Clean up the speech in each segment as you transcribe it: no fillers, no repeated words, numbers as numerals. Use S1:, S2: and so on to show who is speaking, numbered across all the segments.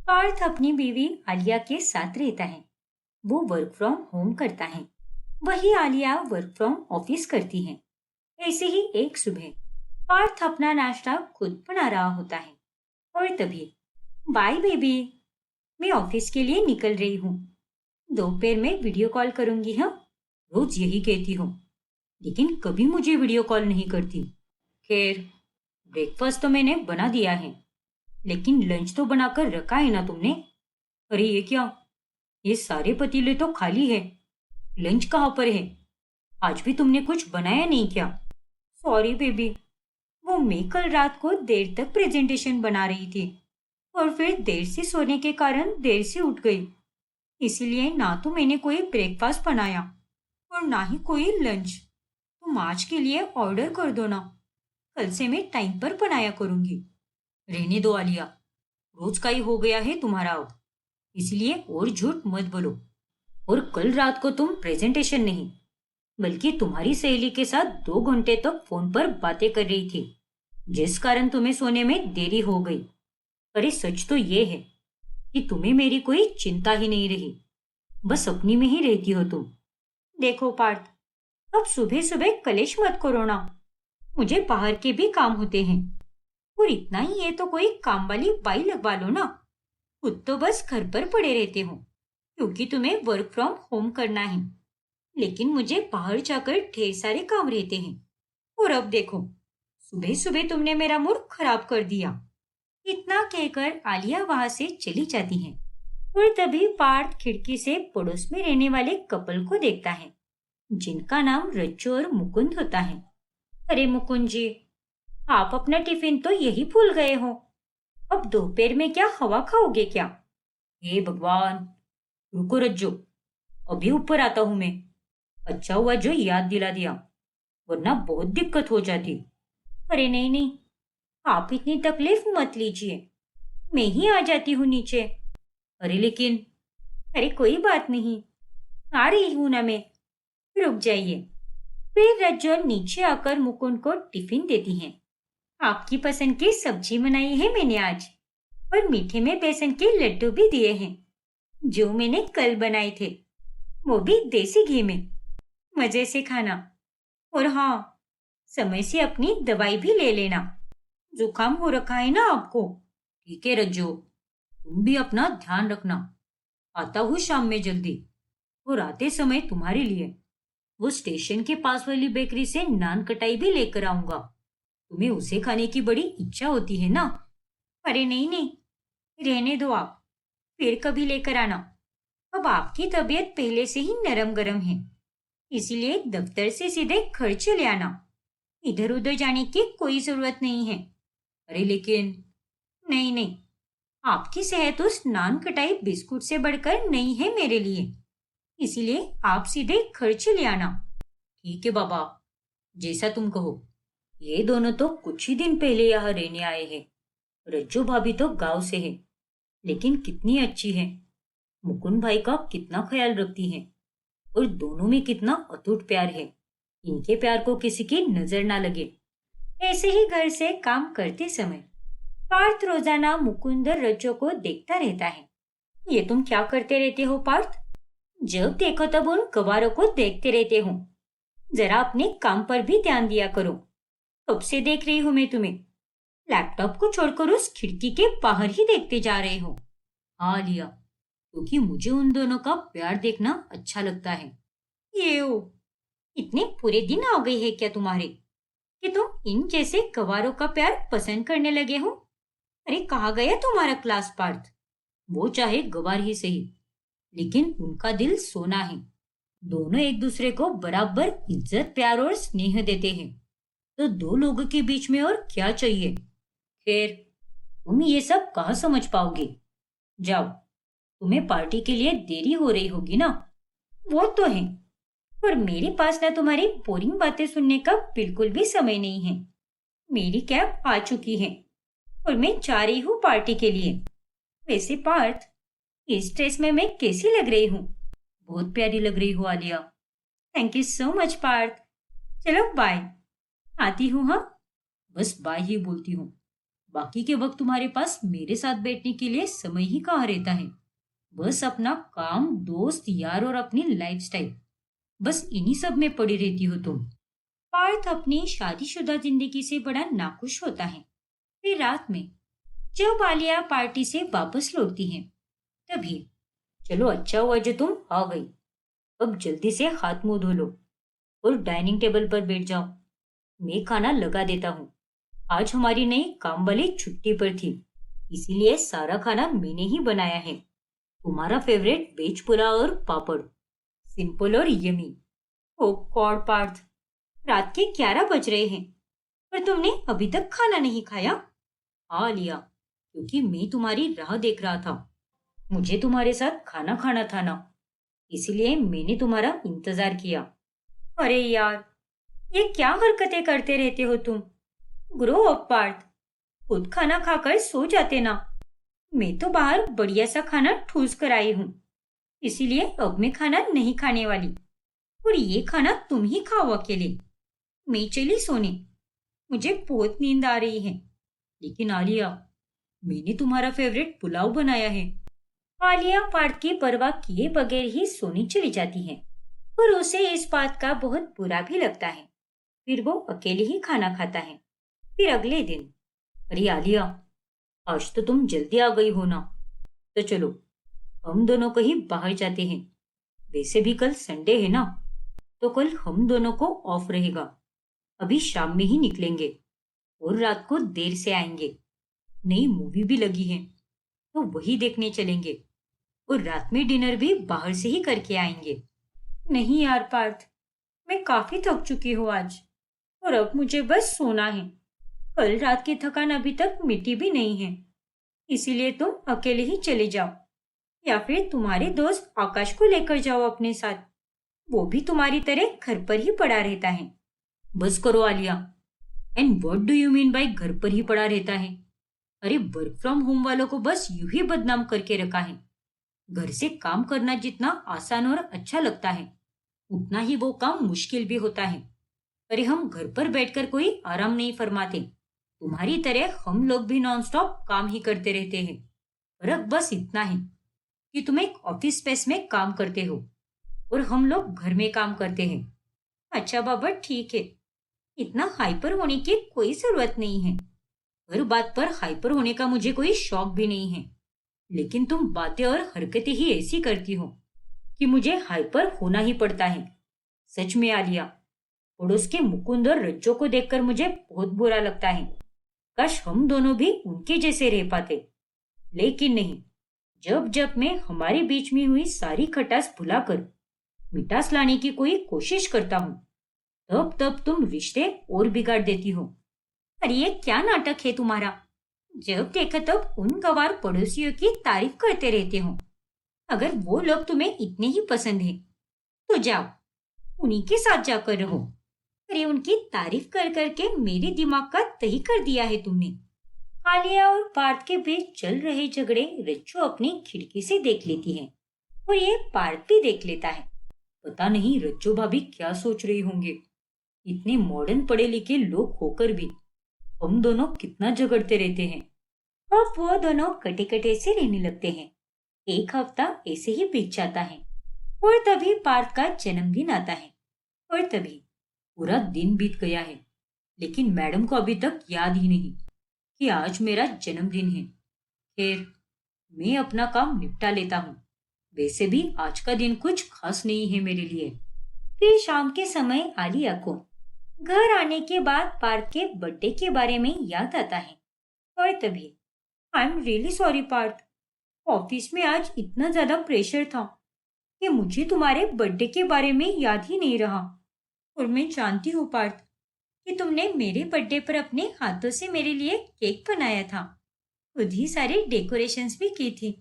S1: पार्थ अपनी बीवी आलिया के साथ रहता है। वो वर्क फ्रॉम होम करता है। वही आलिया वर्क फ्रॉम ऑफिस करती है। ऐसे ही एक सुबह पार्थ अपना नाश्ता खुद बना रहा होता है और तभी, बाय बेबी, मैं ऑफिस के लिए निकल रही हूँ। दोपहर में वीडियो कॉल करूंगी। हाँ, रोज यही कहती हूँ, लेकिन कभी मुझे वीडियो कॉल नहीं करती। खैर, ब्रेकफास्ट तो मैंने बना दिया है, लेकिन लंच तो बनाकर रखा है ना तुमने? अरे ये क्या, ये सारे पतीले तो खाली है। लंच कहाँ पर है? आज भी तुमने कुछ बनाया नहीं क्या? सॉरी बेबी, वो मैं कल रात को देर तक प्रेजेंटेशन बना रही थी और फिर देर से सोने के कारण देर से उठ गई। इसीलिए ना तो मैंने कोई ब्रेकफास्ट बनाया और ना ही कोई लंच। तुम आज के लिए ऑर्डर कर दो ना, कल से मैं टाइम पर बनाया करूंगी। रहने दो आलिया, रोज का ही हो गया है तुम्हारा अब, इसलिए और झूठ मत बोलो। और कल रात को तुम प्रेजेंटेशन नहीं, बल्कि तुम्हारी सहेली के साथ 2 घंटे तक फोन पर बातें कर रही थी, जिस कारण तुम्हें सोने में देरी हो गई। अरे सच तो ये है कि तुम्हें मेरी कोई चिंता ही नहीं रही, बस अपनी में ही रहती हो तुम। देखो पार्थ, अब सुबह सुबह कलेश मत करो ना। मुझे बाहर के भी काम होते हैं, और इतना ही है तो कोई काम वाली बाई लगवा लो ना। खुद तो बस घर पर पड़े रहते हो, क्योंकि तुम्हें वर्क फ्रॉम होम करना है, लेकिन मुझे बाहर जाकर ढेर सारे काम रहते हैं। और अब देखो, सुबह सुबह तुमने मेरा मूड खराब कर दिया। इतना कहकर आलिया वहां से चली जाती है और तभी पार्थ खिड़की से पड़ोस में रहने वाले कपल को देखता है, जिनका नाम रज्जू और मुकुंद होता है। अरे मुकुंद जी, आप अपना टिफिन तो यही भूल गए हो। अब दोपहर में क्या हवा खाओगे क्या? हे भगवान, रुको रज्जू, अभी ऊपर आता हूं मैं। अच्छा हुआ जो याद दिला दिया, वरना बहुत दिक्कत हो जाती। अरे नहीं नहीं, आप इतनी तकलीफ मत लीजिए, मैं ही आ जाती हूँ नीचे। अरे लेकिन, अरे कोई बात नहीं, आ रही हूं ना मैं, रुक जाइए। फिर रज्जू नीचे आकर मुकुंद को टिफिन देती हैं। आपकी पसंद की सब्जी बनाई है मैंने आज, और मीठे में बेसन के लड्डू भी दिए हैं, जो मैंने कल बनाए थे, वो भी देसी घी में। मजे से खाना। और हाँ, समय से अपनी दवाई भी ले लेना। जुकाम हो रखा है ना आपको? ठीक है रज्जू, तुम भी अपना ध्यान रखना। आता हूँ शाम में जल्दी, और आते समय तुम्हारे लिए वो स्टेशन के पास वाली बेकरी से नान कटाई भी लेकर आऊंगा। तुम्हें उसे खाने की बड़ी इच्छा होती है ना? अरे नहीं नहीं, रहने दो आप, फिर कभी लेकर आना। अब आपकी तबीयत पहले से ही नरम गरम है, इसीलिए दफ्तर से सीधे घर चले आना। इधर उधर जाने की कोई जरूरत नहीं है। अरे लेकिन, नहीं नहीं, आपकी सेहत उस नान कटाई बिस्कुट से बढ़कर नहीं है मेरे लिए, इसीलिए आप सीधे घर चले आना। ठीक है बाबा, जैसा तुम कहो। ये दोनों तो कुछ ही दिन पहले यहाँ रहने आए हैं। रज्जू भाभी तो गांव से है, लेकिन कितनी अच्छी है। मुकुंद भाई का कितना ख्याल रखती है, और दोनों में कितना अटूट प्यार है। इनके प्यार को किसी की नजर ना लगे। ऐसे ही घर से काम करते समय पार्थ रोजाना मुकुंद और रज्जू को देखता रहता है। ये तुम क्या करते रहते हो पार्थ? जब देखो तब उन गवारों को देखते रहते हो। जरा अपने काम पर भी ध्यान दिया करो। कब से देख रही हूं मैं तुम्हें, लैपटॉप को छोड़कर उस खिड़की के बाहर ही देखते जा रहे हो। हाँ लिया, क्योंकि मुझे उन दोनों का प्यार देखना अच्छा लगता है। ये ओ, इतने पूरे दिन आ गए हैं क्या तुम्हारे, कि तुम इन जैसे गवारों का प्यार पसंद करने लगे हो? अरे कहाँ गया तुम्हारा क्लास पार्थ? वो चाहे गवार ही सही, लेकिन उनका दिल सोना है। दोनों एक दूसरे को बराबर इज्जत प्यार और स्नेह देते हैं, तो दो लोगों के बीच में और क्या चाहिए। खैर, तुम ये सब कहाँ समझ पाओगे। जाओ, तुम्हें पार्टी के लिए देरी हो रही होगी ना? वो तो है, पर मेरे पास ना तुम्हारी बोरिंग बातें सुनने का बिल्कुल भी समय नहीं है। मेरी कैब आ चुकी है और मैं जा रही हूँ पार्टी के लिए। वैसे पार्थ, इस ड्रेस में मैं कैसी लग रही हूँ? बहुत प्यारी लग रही हो Alia. Thank you so much Parth. चलो बाय, आती हूँ। हाँ, बस बाय ही बोलती हूँ, बाकी के वक्त तुम्हारे पास मेरे साथ बैठने के लिए समय ही कहाँ रहता है। बस अपना काम, दोस्त यार और अपनी लाइफस्टाइल, बस इन्हीं सब में पड़ी रहती हो तुम। पार्थ अपनी शादीशुदा जिंदगी से बड़ा नाखुश होता है। फिर रात में जब आलिया पार्टी से वापस लौटती है, तभी, चलो अच्छा हुआ जो तुम आ गई। अब जल्दी से हाथ मुंह धो लो और डाइनिंग टेबल पर बैठ जाओ। मैं खाना लगा देता हूँ। आज हमारी नई काम वाली छुट्टी पर थी, इसीलिए सारा खाना मैंने ही बनाया है। तुम्हारा फेवरेट वेज पुलाव और पापड़, सिंपल और यमी। ओ गॉड पार्थ, रात के 11 बज रहे हैं पर तुमने अभी तक खाना नहीं खाया। हाँ लिया, क्योंकि मैं तुम्हारी राह देख रहा था। मुझे तुम्हारे साथ खाना खाना था ना, इसीलिए मैंने तुम्हारा इंतजार किया। अरे यार, ये क्या हरकतें करते रहते हो तुम। ग्रो अप पार्थ, खुद खाना खाकर सो जाते ना। मैं तो बाहर बढ़िया सा खाना ठूस कर आई हूँ, इसीलिए अब मैं खाना नहीं खाने वाली। और ये खाना तुम ही खाओ अकेले। मैं चली सोने, मुझे बहुत नींद आ रही है। लेकिन आलिया, मैंने तुम्हारा फेवरेट पुलाव बनाया है। आलिया पार्थ की परवाह किए बगैर ही सोने चली जाती है, पर उसे इस बात का बहुत बुरा भी लगता है। फिर वो अकेले ही खाना खाता है। फिर अगले दिन, अरे आलिया, आज तो तुम जल्दी आ गई हो ना, तो चलो हम दोनों कहीं बाहर जाते हैं। वैसे भी कल संडे है ना, तो कल हम दोनों को ऑफ रहेगा। अभी शाम में ही निकलेंगे और रात को देर से आएंगे। नई मूवी भी लगी है, तो वही देखने चलेंगे और रात में डिनर भी बाहर से ही करके आएंगे। नहीं यार पार्थ, मैं काफी थक चुकी हूँ आज, और अब मुझे बस सोना है। कल रात की थकान अभी तक मिटी भी नहीं है, इसीलिए तुम अकेले ही चले जाओ, या फिर तुम्हारे दोस्त आकाश को लेकर जाओ अपने साथ। वो भी तुम्हारी तरह घर पर ही पड़ा रहता है। बस करो Alia, and what do you mean by घर पर ही पड़ा रहता है? अरे वर्क फ्रॉम होम वालों को बस यूं ही बदनाम करके रखा है। घर से काम करना जितना आसान और अच्छा लगता है, उतना ही वो काम मुश्किल भी होता है। अरे हम घर पर बैठकर कोई आराम नहीं फरमाते। तुम्हारी तरह हम लोग भी नॉन स्टॉप काम ही करते रहते हैं। फर्क बस इतना है कि तुम एक ऑफिस स्पेस में काम करते हो और हम लोग घर में काम करते हैं। अच्छा बाबा ठीक है, इतना हाइपर होने की कोई जरूरत नहीं है। हर बात पर हाइपर होने का मुझे कोई शौक भी नहीं है, लेकिन तुम बातें और हरकतें ही ऐसी करती हो कि मुझे हाइपर होना ही पड़ता है। सच में आलिया, पड़ोस के मुकुंद और रज्जो को देखकर मुझे बहुत बुरा लगता है। काश हम दोनों भी उनके जैसे रह पाते, लेकिन नहीं। जब जब मैं हमारे बीच में हुई सारी खटास भुलाकर मिठास लाने की कोई कोशिश करता हूँ, तब तब तुम रिश्ते और बिगाड़ देती हो। अरे ये क्या नाटक है तुम्हारा। जब देखो तब उन गवार पड़ोसियों की तारीफ करते रहते हो। अगर वो लोग तुम्हें इतने ही पसंद है, तो जाओ उन्हीं के साथ जाकर रहो। अरे उनकी तारीफ कर करके मेरे दिमाग का दही कर दिया है तुमने। आलिया और पार्थ के बीच चल रहे झगड़े रज्जू अपनी खिड़की से देख लेती है, और ये पार्थ भी देख लेता है। पता नहीं रज्जू भाभी क्या सोच रही होंगे। इतने मॉडर्न पढ़े लिखे लोग होकर भी हम दोनों कितना झगड़ते रहते हैं। अब वो दोनों कटे कटे से रहने लगते हैं। एक हफ्ता ऐसे ही बीत जाता है, और तभी पार्थ का जन्मदिन आता है। और तभी पूरा दिन बीत गया है, लेकिन मैडम को अभी तक याद ही नहीं कि आज मेरा जन्मदिन है। खैर, मैं अपना काम निपटा लेता हूँ। वैसे भी आज का दिन कुछ खास नहीं है मेरे लिए। फिर शाम के समय आलिया को घर आने के बाद पार्थ के बर्थडे के बारे में याद आता है। और तभी, I am really sorry Parth, office में आज इतना ज्यादा प्रेशर था कि मुझे तुम्हारे बर्थडे के बारे में याद ही नहीं रहा। और मैं जानती हूँ पार्थ कि तुमने मेरे बर्थडे पर अपने हाथों से मेरे लिए केक बनाया था, खुद ही सारे डेकोरेशंस भी की थी,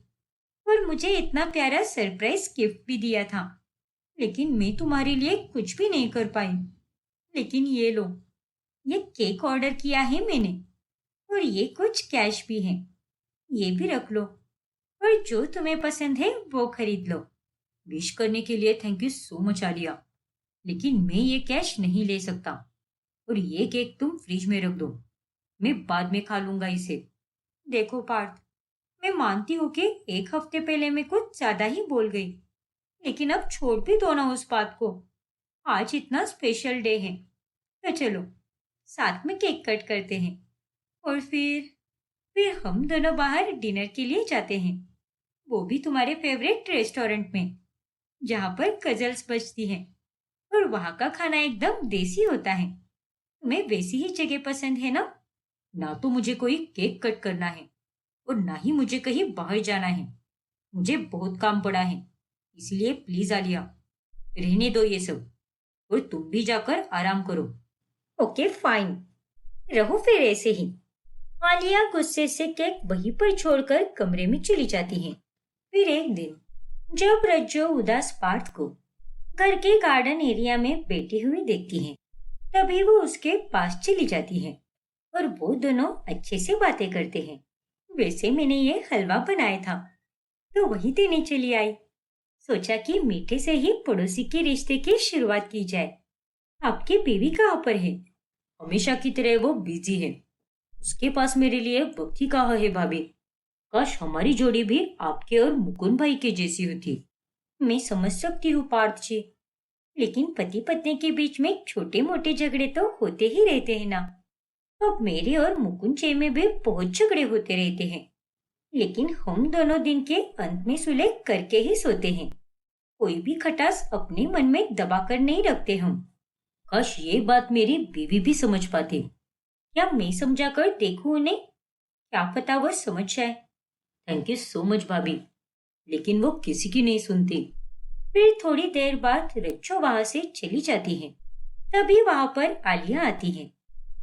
S1: और मुझे इतना प्यारा सरप्राइज गिफ्ट भी दिया था। लेकिन मैं तुम्हारे लिए कुछ भी नहीं कर पाई। लेकिन ये लो, ये केक ऑर्डर किया है मैंने, और ये कुछ कैश भी है। ये भी रख लो, और जो तुम्हें पसंद है वो खरीद लो। विश करने के लिए thank you so much Alia, लेकिन मैं ये कैश नहीं ले सकता, और ये केक तुम फ्रिज में रख दो। मैं बाद में खा लूंगा इसे। देखो पार्थ, मैं मानती हूँ कि एक हफ्ते पहले मैं कुछ ज्यादा ही बोल गई, लेकिन अब छोड़ भी दो ना उस बात को। आज इतना स्पेशल डे है, तो चलो साथ में केक कट करते हैं और फिर हम दोनों बाहर डिनर के लिए जाते हैं, वो भी तुम्हारे फेवरेट रेस्टोरेंट में, जहाँ पर गजल्स बजती हैं और वहाँ का खाना एकदम देसी होता है। तुम्हें वैसी ही जगह पसंद है ना? ना तो मुझे कोई केक कट करना है और ना ही मुझे कहीं बाहर जाना है। मुझे बहुत काम पड़ा है, इसलिए प्लीज आलिया, रहने दो ये सब और तुम भी जाकर आराम करो। ओके फाइन, रहो फिर ऐसे ही। आलिया गुस्से से केक वहीं पर छोड़कर कमरे में चली जाती है। फिर एक दिन जब रज्जो उदास पार्थ को घर के गार्डन एरिया में बैठी हुई देखती है, तभी वो उसके पास चली जाती है और वो दोनों अच्छे से बातें करते हैं। वैसे मैंने ये हलवा बनाया था, तो वही देने चली आई। सोचा कि मीठे से ही पड़ोसी के रिश्ते की शुरुआत की जाए। आपकी बीवी कहाँ पर है? हमेशा की तरह वो बिजी है। उसके पास मेरे लिए वक्त ही कहाँ है भाभी। काश हमारी जोड़ी भी आपके और मुकुंद भाई के जैसी होती। मैं समझ सकती हूँ पार्थ जी, लेकिन पति पत्नी के बीच में छोटे मोटे झगड़े तो होते ही रहते हैं ना। अब मेरे और मुकुंद जी में भी बहुत झगड़े होते रहते हैं, लेकिन हम दोनों दिन के अंत में सुलह करके ही सोते हैं। कोई भी खटास अपने मन में दबा कर नहीं रखते हम। काश ये बात मेरी बीवी भी समझ पाती। क्या मैं समझा कर देखूं उन्हें? क्या पता वो समझ जाए। थैंक यू सो मच भाभी, लेकिन वो किसी की नहीं सुनती। फिर थोड़ी देर बाद रज्जो वहां से चली जाती है। तभी वहां पर आलिया आती है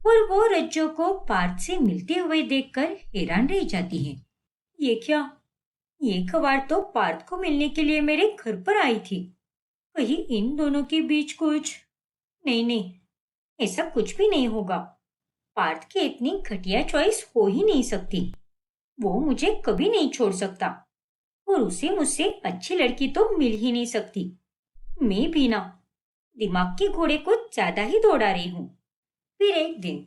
S1: और वो रज्जो को पार्थ से मिलते हुए देखकर हैरान रह जाती है। ये क्या? ये खबर तो पार्थ को मिलने के लिए मेरे घर पर आई थी। कहीं इन दोनों के बीच कुछ? नहीं नहीं, ऐसा कुछ भी नहीं होगा। पार्थ की इतनी घटिया चॉइस हो ही नहीं सकती। वो मुझे कभी नहीं छोड़ सकता और उसे मुझसे अच्छी लड़की तो मिल ही नहीं सकती। मैं भी ना दिमाग के घोड़े को ज्यादा ही दौड़ा रही हूँ। फिर एक दिन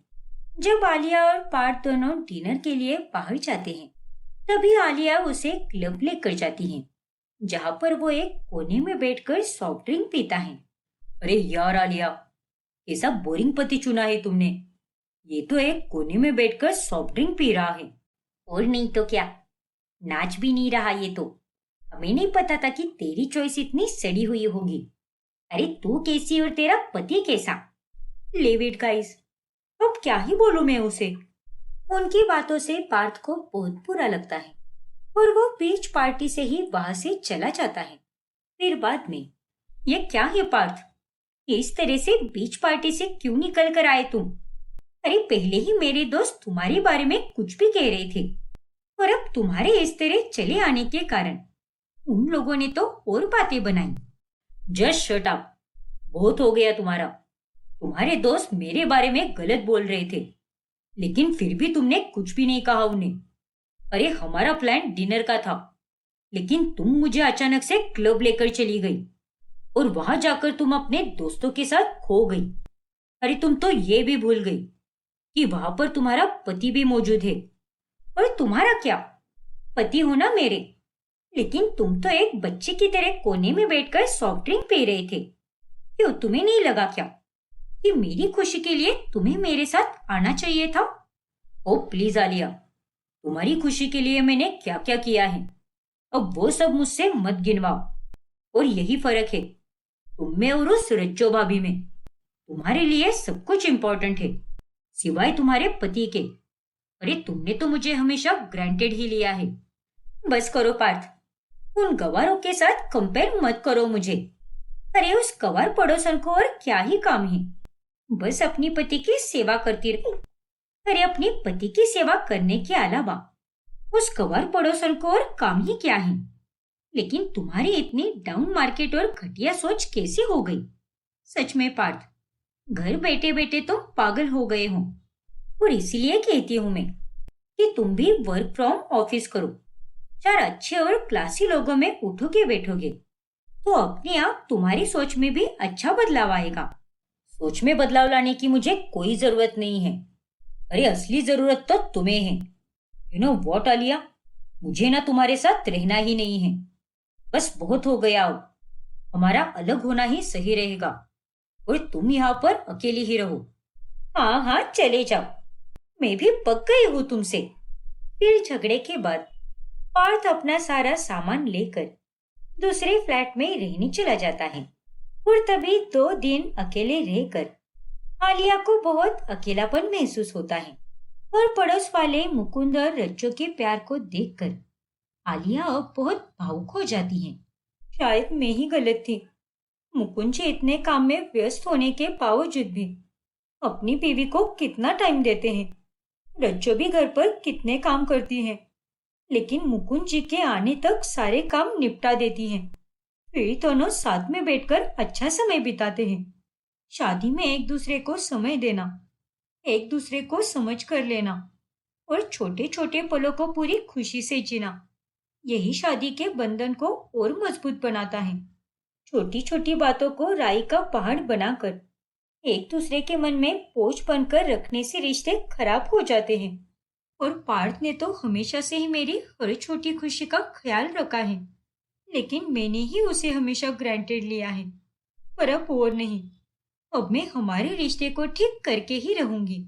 S1: जब आलिया और पार्थ दोनों डिनर के लिए बाहर जाते हैं, तभी आलिया उसे क्लब लेकर जाती है, जहाँ पर वो एक कोने में बैठकर सॉफ्ट ड्रिंक पीता है। अरे यार आलिया, ऐसा बोरिंग पति चुना है तुमने। ये तो एक कोने में बैठकर सॉफ्ट ड्रिंक पी रहा है। और नहीं तो क्या, नाच भी नहीं रहा ये तो। हमें नहीं पता था कि तेरी चॉइस इतनी सड़ी हुई होगी। अरे तू कैसी और तेरा पति कैसा? लिव इट गाइस, अब क्या ही बोलूं मैं उसे। उनकी बातों से पार्थ को बहुत बुरा लगता है और वो बीच पार्टी से ही वहां से चला जाता है। फिर बाद में, ये क्या है पार्थ, इस तरह से बीच पार्टी से क्यों निकल कर आए तुम? अरे पहले ही मेरे दोस्त तुम्हारे बारे में कुछ भी कह रहे थे और अब तुम्हारे इस तरह चले आने के कारण उन लोगों ने तो और बातें बनाई। जस्ट शट अप, बहुत हो गया तुम्हारा। तुम्हारे दोस्त मेरे बारे में गलत बोल रहे थे, लेकिन फिर भी तुमने कुछ भी नहीं कहा उन्हें। अरे हमारा प्लान डिनर का था, लेकिन तुम मुझे अचानक से क्लब लेकर चली गई और वहां जाकर तुम अपने दोस्तों के साथ खो गई। अरे तुम तो ये भी भूल गई कि वहां पर तुम्हारा पति भी मौजूद है। और तुम्हारा क्या, पति हो ना मेरे, लेकिन तुम तो एक बच्चे की तरह कोने में बैठकर सॉफ्ट ड्रिंक पी रहे थे। क्यों, तुम्हें नहीं लगा क्या कि मेरी खुशी के लिए तुम्हें मेरे साथ आना चाहिए था? ओ प्लीज आलिया, तुम्हारी खुशी के लिए मैंने क्या क्या किया है, अब वो सब मुझसे मत गिनवाओ। और यही फर्क है तुम में और उस रज्जो भाभी में। तुम्हारे लिए सब कुछ इम्पोर्टेंट है, सिवाय तुम्हारे पति के। अरे तुमने तो मुझे हमेशा ग्रांटेड ही लिया है। बस करो पार्थ, उन गवारों के साथ कंपेयर मत करो मुझे। अरे उस गवार पड़ोसन को और क्या ही काम है, बस अपनी पति की सेवा करती रही। अरे अपने पति की सेवा करने के अलावा उस गवार पड़ोसन को और काम ही क्या है? लेकिन तुम्हारी इतनी डाउन मार्केट और घटिया सोच कैसी हो गई? सच में पार्थ, घर बैठे बैठे तुम पागल हो गए हो। और इसीलिए कहती हूँ मैं कि तुम भी वर्क फ्रॉम ऑफिस करो। चार अच्छे और क्लासी लोगों में उठोगे बैठोगे तो अपने आप तुम्हारी सोच में भी अच्छा बदलाव आएगा। सोच में बदलाव लाने की मुझे कोई जरूरत नहीं है। अरे असली जरूरत तो तुम्हें है। यू नो व्हाट आलिया, मुझे ना तुम्हारे साथ रहना ही नहीं है। बस बहुत हो गया अब। हमारा अलग होना ही सही रहेगा और तुम यहाँ पर अकेली ही रहो। हाँ हाँ चले जाओ, मैं भी पक गई हूँ तुमसे। फिर झगड़े के बाद पार्थ अपना सारा सामान लेकर दूसरे फ्लैट में रहने चला जाता है और तभी 2 दिन अकेले रहकर आलिया को बहुत अकेलापन महसूस होता है और पड़ोस वाले मुकुंद और रज्जो के प्यार को देखकर आलिया अब बहुत भावुक हो जाती है। शायद मैं ही गलत थी। मुकुंद जी इतने काम में व्यस्त होने के बावजूद भी अपनी बीवी को कितना टाइम देते हैं। रज्जो भी घर पर कितने काम करती है, लेकिन मुकुंद जी के आने तक सारे काम निपटा देती हैं। फिर दोनों साथ में बैठकर अच्छा समय बिताते हैं। शादी में एक दूसरे को समय देना, एक दूसरे को समझ कर लेना और छोटे छोटे पलों को पूरी खुशी से जीना, यही शादी के बंधन को और मजबूत बनाता है। छोटी छोटी बातों को राई का पहाड़ बनाकर एक दूसरे के मन में बोझ बनकर रखने से रिश्ते खराब हो जाते हैं। और पार्थ ने तो हमेशा से ही मेरी हर छोटी खुशी का ख्याल रखा है, लेकिन मैंने ही उसे हमेशा ग्रांटेड लिया है। पर अब और नहीं, अब मैं हमारे रिश्ते को ठीक करके ही रहूंगी।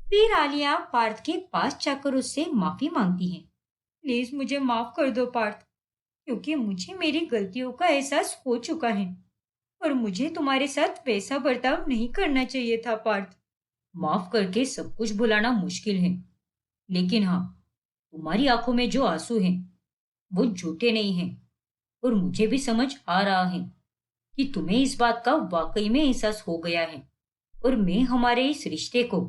S1: फिर आलिया पार्थ के पास जाकर उससे माफी मांगती है। प्लीज मुझे माफ कर दो पार्थ, क्योंकि मुझे मेरी गलतियों का एहसास हो चुका है और मुझे तुम्हारे साथ वैसा बर्ताव नहीं करना चाहिए था पार्थ। माफ करके सब कुछ भुलाना मुश्किल है, लेकिन हाँ, तुम्हारी आंखों में जो आंसू हैं वो झूठे नहीं हैं और मुझे भी समझ आ रहा है कि तुम्हें इस बात का वाकई में एहसास हो गया है और मैं हमारे इस रिश्ते को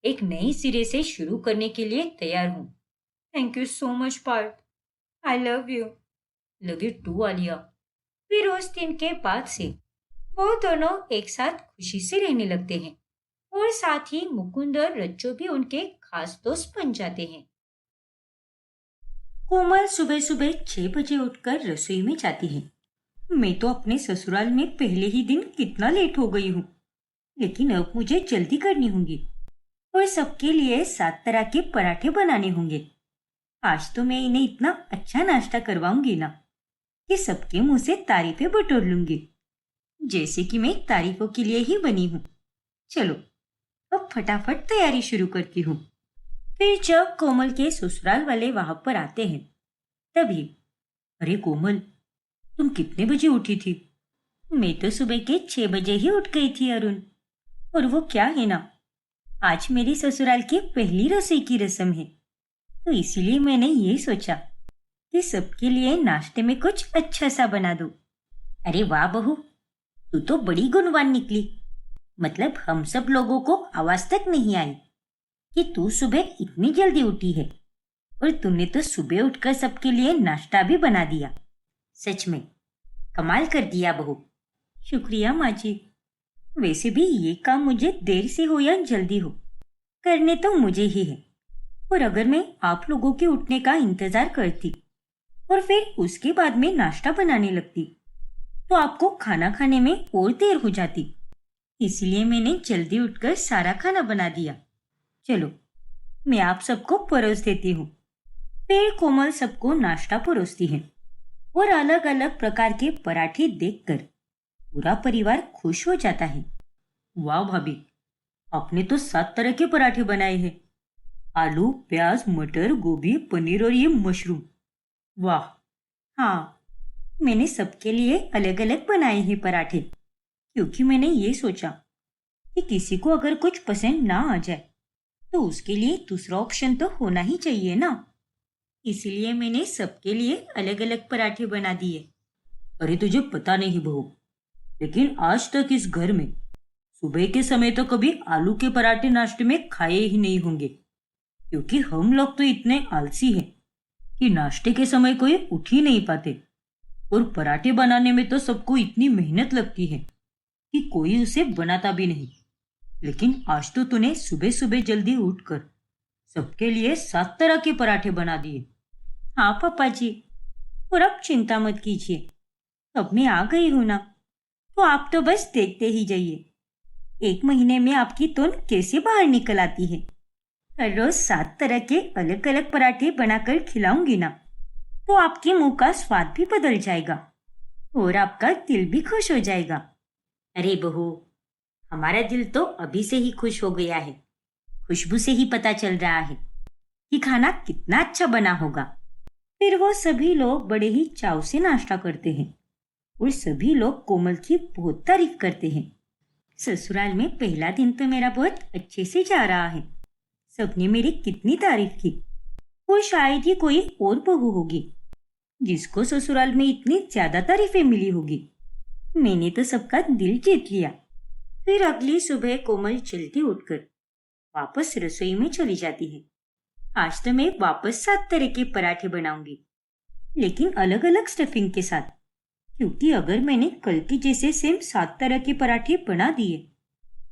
S1: एक नए सिरे से शुरू करने के लिए तैयार हूँ। Thank you so much Parth. I love you. Love you too Alia. फिर उस दिन के बाद से वो दोनों एक साथ खुशी से रहने लगते हैं और साथ ही मुकुंद और रज्जो भी उनके खास दोस्त बन जाते हैं। कोमल सुबह सुबह 6 बजे उठकर रसोई में जाती है। मैं तो अपने ससुराल में पहले ही दिन कितना लेट हो गई हूँ, लेकिन अब मुझे जल्दी करनी होगी और सबके लिए 7 तरह के पराठे बनाने होंगे। आज तो मैं इन्हें इतना अच्छा नाश्ता करवाऊंगी ना कि सबके मुंह से तारीफें बटोर लूंगी, जैसे कि मैं तारीफों के लिए ही बनी हूँ। चलो अब फटाफट तैयारी शुरू करती हूँ। फिर जब कोमल के ससुराल वाले वहां पर आते हैं तभी, अरे कोमल, तुम कितने बजे उठी थी? मैं तो सुबह के 6 बजे ही उठ गई थी अरुण। और वो क्या है ना, आज मेरी ससुराल की पहली रसोई की रस्म है, तो इसीलिए मैंने ये सोचा कि सबके लिए नाश्ते में कुछ अच्छा सा बना दूं। अरे वाह बहू, तू तो बड़ी गुणवान निकली। मतलब हम सब लोगों को आवाज तक नहीं आई कि तू सुबह इतनी जल्दी उठी है और तूने तो सुबह उठकर सबके लिए नाश्ता भी बना दिया। सच में कमाल कर दिया बहू। शुक्रिया माँ जी। वैसे भी ये काम मुझे देर से हो या जल्दी हो, करने तो मुझे ही है। और अगर मैं आप लोगों के उठने का इंतजार करती और फिर उसके बाद में नाश्ता बनाने लगती तो आपको खाना खाने में और देर हो जाती। इसलिए मैंने जल्दी उठकर सारा खाना बना दिया। चलो मैं आप सबको परोस देती हूँ। फिर कोमल सबको नाश्ता परोसती है और अलग अलग प्रकार के पराठे देखकर पूरा परिवार खुश हो जाता है। वाह भाभी, आपने तो 7 तरह के पराठे बनाए हैं। आलू, प्याज, मटर, गोभी, पनीर और ये मशरूम। वाह। हाँ, मैंने सबके लिए अलग अलग बनाए हैं पराठे, क्योंकि मैंने ये सोचा कि किसी को अगर कुछ पसंद ना आ जाए तो उसके लिए दूसरा ऑप्शन तो होना ही चाहिए ना। इसलिए मैंने सबके लिए अलग अलग पराठे बना दिए। अरे तुझे पता नहीं बहू, लेकिन आज तक इस घर में सुबह के समय तो कभी आलू के पराठे नाश्ते में खाए ही नहीं होंगे, क्योंकि हम लोग तो इतने आलसी हैं कि नाश्ते के समय कोई उठ ही नहीं पाते और पराठे बनाने में तो सबको इतनी मेहनत लगती है कि कोई उसे बनाता भी नहीं। लेकिन आज तो तूने सुबह सुबह जल्दी उठकर सबके लिए 7 तरह के पराठे बना दिए। हाँ पापा जी, और अब चिंता मत कीजिए, अब मैं आ गई हूं ना, तो आप तो बस देखते ही जाइए 1 महीने में आपकी तोन कैसे बाहर निकल आती है। हर रोज 7 तरह के अलग अलग पराठे बनाकर खिलाऊंगी ना, तो आपके मुंह का स्वाद भी बदल जाएगा और आपका दिल भी खुश हो जाएगा। अरे बहू, हमारा दिल तो अभी से ही खुश हो गया है। खुशबू से ही पता चल रहा है कि खाना कितना अच्छा बना होगा। फिर वो सभी लोग बड़े ही चाव से नाश्ता करते हैं और सभी लोग कोमल की बहुत तारीफ करते हैं। ससुराल में पहला दिन तो मेरा बहुत अच्छे से जा रहा है। सबने मेरी कितनी तारीफ की। वो शायद ही कोई और बहू होगी जिसको ससुराल में इतनी ज्यादा तारीफें मिली होगी। मैंने तो सबका दिल जीत लिया। फिर अगली सुबह कोमल जल्दी उठकर वापस रसोई में चली जाती है। आज तो मैं वापस 7 तरह के पराठे बनाऊंगी, लेकिन अलग अलग स्टफिंग के साथ, क्योंकि अगर मैंने कल के जैसे सेम 7 तरह के पराठे बना दिए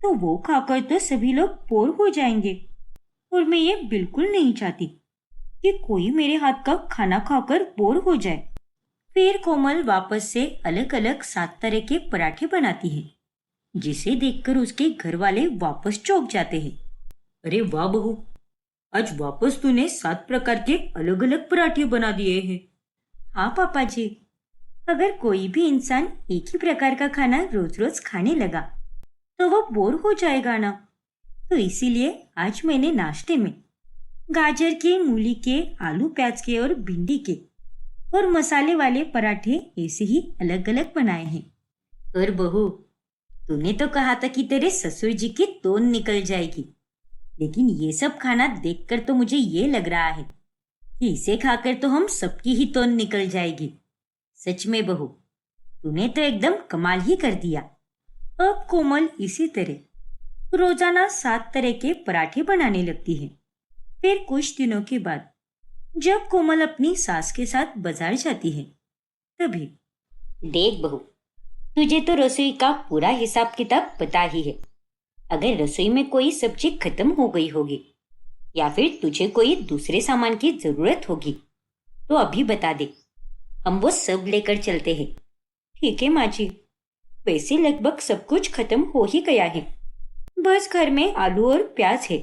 S1: तो वो खाकर तो सभी लोग बोर हो जाएंगे और मैं ये बिल्कुल नहीं चाहती कि कोई मेरे हाथ का खाना खाकर बोर हो जाए। फिर कोमल वापस से अलग अलग 7 तरह के पराठे बनाती है, जिसे देखकर उसके घर वाले वापस चौंक जाते हैं। अरे वाह बहू, आज वापस तूने 7 प्रकार के अलग अलग पराठे बना दिए हैं। हाँ पापा जी, अगर कोई भी इंसान एक ही प्रकार का खाना रोज रोज खाने लगा तो वो बोर हो जाएगा ना। तो इसीलिए आज मैंने नाश्ते में गाजर के, मूली के, आलू प्याज के और भिंडी के और मसाले वाले पराठे ऐसे ही अलग अलग बनाए हैं। और बहू, तूने तो कहा था कि तेरे ससुर जी की तोन निकल जाएगी, लेकिन ये सब खाना देखकर तो मुझे ये लग रहा है कि इसे खाकर तो हम सबकी ही तोन निकल जाएगी। सच में बहू, तूने तो एकदम कमाल ही कर दिया। अब कोमल इसी तरह रोजाना 7 तरह के पराठे बनाने लगती है। फिर कुछ दिनों के बाद जब कोमल अपनी सास के साथ बाजार जाती है, तभी देख बहू, तुझे तो रसोई का पूरा हिसाब किताब पता ही है। अगर रसोई में कोई सब्जी खत्म हो गई होगी या फिर तुझे कोई दूसरे सामान की जरूरत होगी तो अभी बता दे, हम वो सब लेकर चलते हैं। ठीक है माँ जी, वैसे लगभग सब कुछ खत्म हो ही गया है। बस घर में आलू और प्याज है,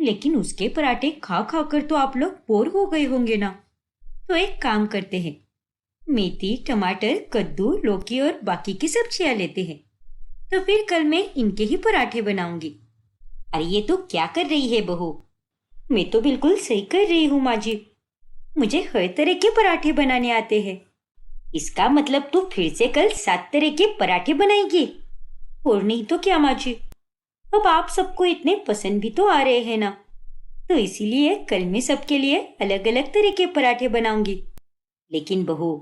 S1: लेकिन उसके पराठे खा खा कर तो आप लोग बोर हो गए होंगे ना। तो एक काम करते हैं, मेथी, टमाटर, कद्दू, लौकी और बाकी की सब्जियां लेते हैं। तो फिर कल मैं इनके ही पराठे बनाऊंगी। अरे ये तो क्या कर रही है बहू? मैं तो बिल्कुल सही कर रही हूँ माँ जी। मुझे हर तरह के पराठे बनाने आते हैं। इसका मतलब तू फिर से कल 7 तरह के पराठे बनाएगी? और नहीं तो क्या माँ जी, अब आप सबको इतने पसंद भी तो आ रहे हैं ना, तो इसीलिए कल मैं सबके लिए अलग अलग तरह के पराठे बनाऊंगी। लेकिन बहू,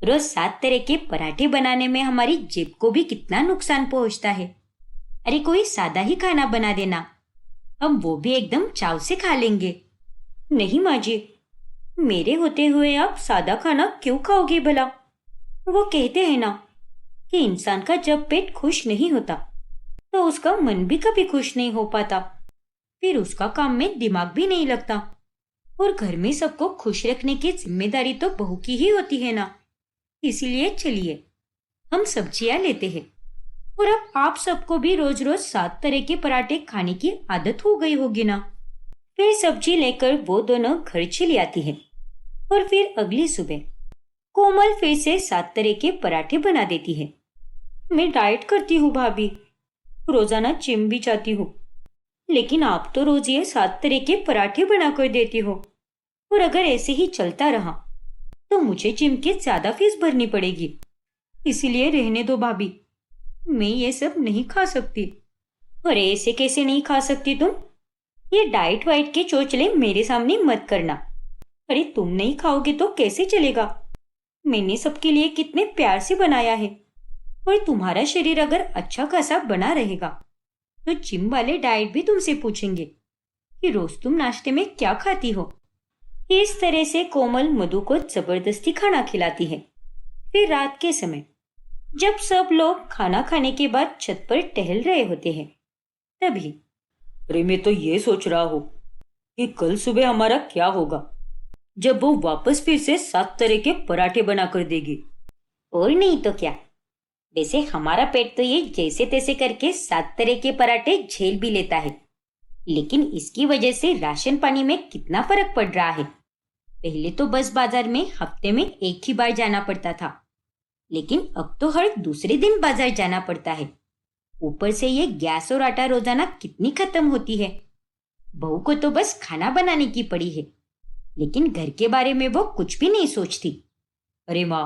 S1: रोज 7 तरह के पराठे बनाने में हमारी जेब को भी कितना नुकसान पहुंचता है। अरे कोई सादा ही खाना बना देना, हम वो भी एकदम चाव से खा लेंगे। नहीं माँ जी, मेरे होते हुए आप सादा खाना क्यों खाओगे भला? वो कहते हैं ना कि इंसान का जब पेट खुश नहीं होता तो उसका मन भी कभी खुश नहीं हो पाता। फिर उसका काम में दिमाग भी नहीं लगता। और घर में सबको खुश रखने की जिम्मेदारी तो बहू की ही होती है ना। इसीलिए चलिए हम सब्जियां लेते हैं। और अब आप सबको भी रोज रोज 7 तरह के पराठे खाने की आदत हो गई होगी ना। फिर सब्जी लेकर वो दोनों घर चली आती है और फिर अगली सुबह कोमल फिर से 7 तरह के पराठे बना देती है। मैं डाइट करती हूँ भाभी, रोजाना जिम भी जाती हूँ, लेकिन आप तो रोज ये 7 तरह के पराठे बनाकर देती हो। और अगर ऐसे ही चलता रहा तो मुझे जिम की ज्यादा फीस भरनी पड़ेगी। इसीलिए रहने दो भाभी, मैं ये सब नहीं खा सकती। और ऐसे कैसे नहीं खा सकती तुम? ये डाइट वाइट के चोचले मेरे सामने मत करना। अरे तुम नहीं खाओगे तो कैसे चलेगा? मैंने सबके लिए कितने प्यार से बनाया है। और तुम्हारा शरीर अगर अच्छा खासा बना रहेगा तो जिम वाले डाइट भी तुमसे पूछेंगे कि रोज तुम नाश्ते में क्या खाती हो। इस तरह से कोमल मधु को जबरदस्ती खाना खिलाती है। फिर रात के समय जब सब लोग खाना खाने के बाद छत पर टहल रहे होते हैं, तभी अरे मैं तो ये सोच रहा हूँ कि कल सुबह हमारा क्या होगा जब वो वापस फिर से 7 तरह के पराठे बना कर देगी। और नहीं तो क्या, वैसे हमारा पेट तो ये जैसे तैसे करके 7 तरह के पराठे झेल भी लेता है। लेकिन इसकी वजह से राशन पानी में कितना फर्क पड़ रहा है। पहले तो बस बाजार में हफ्ते में एक ही बार जाना पड़ता था, लेकिन अब तो हर दूसरे दिन बाजार जाना पड़ता है। ऊपर से ये गैस और आटा रोजाना कितनी खत्म होती है। बहू को तो बस खाना बनाने की पड़ी है, लेकिन घर के बारे में वो कुछ भी नहीं सोचती। अरे माँ,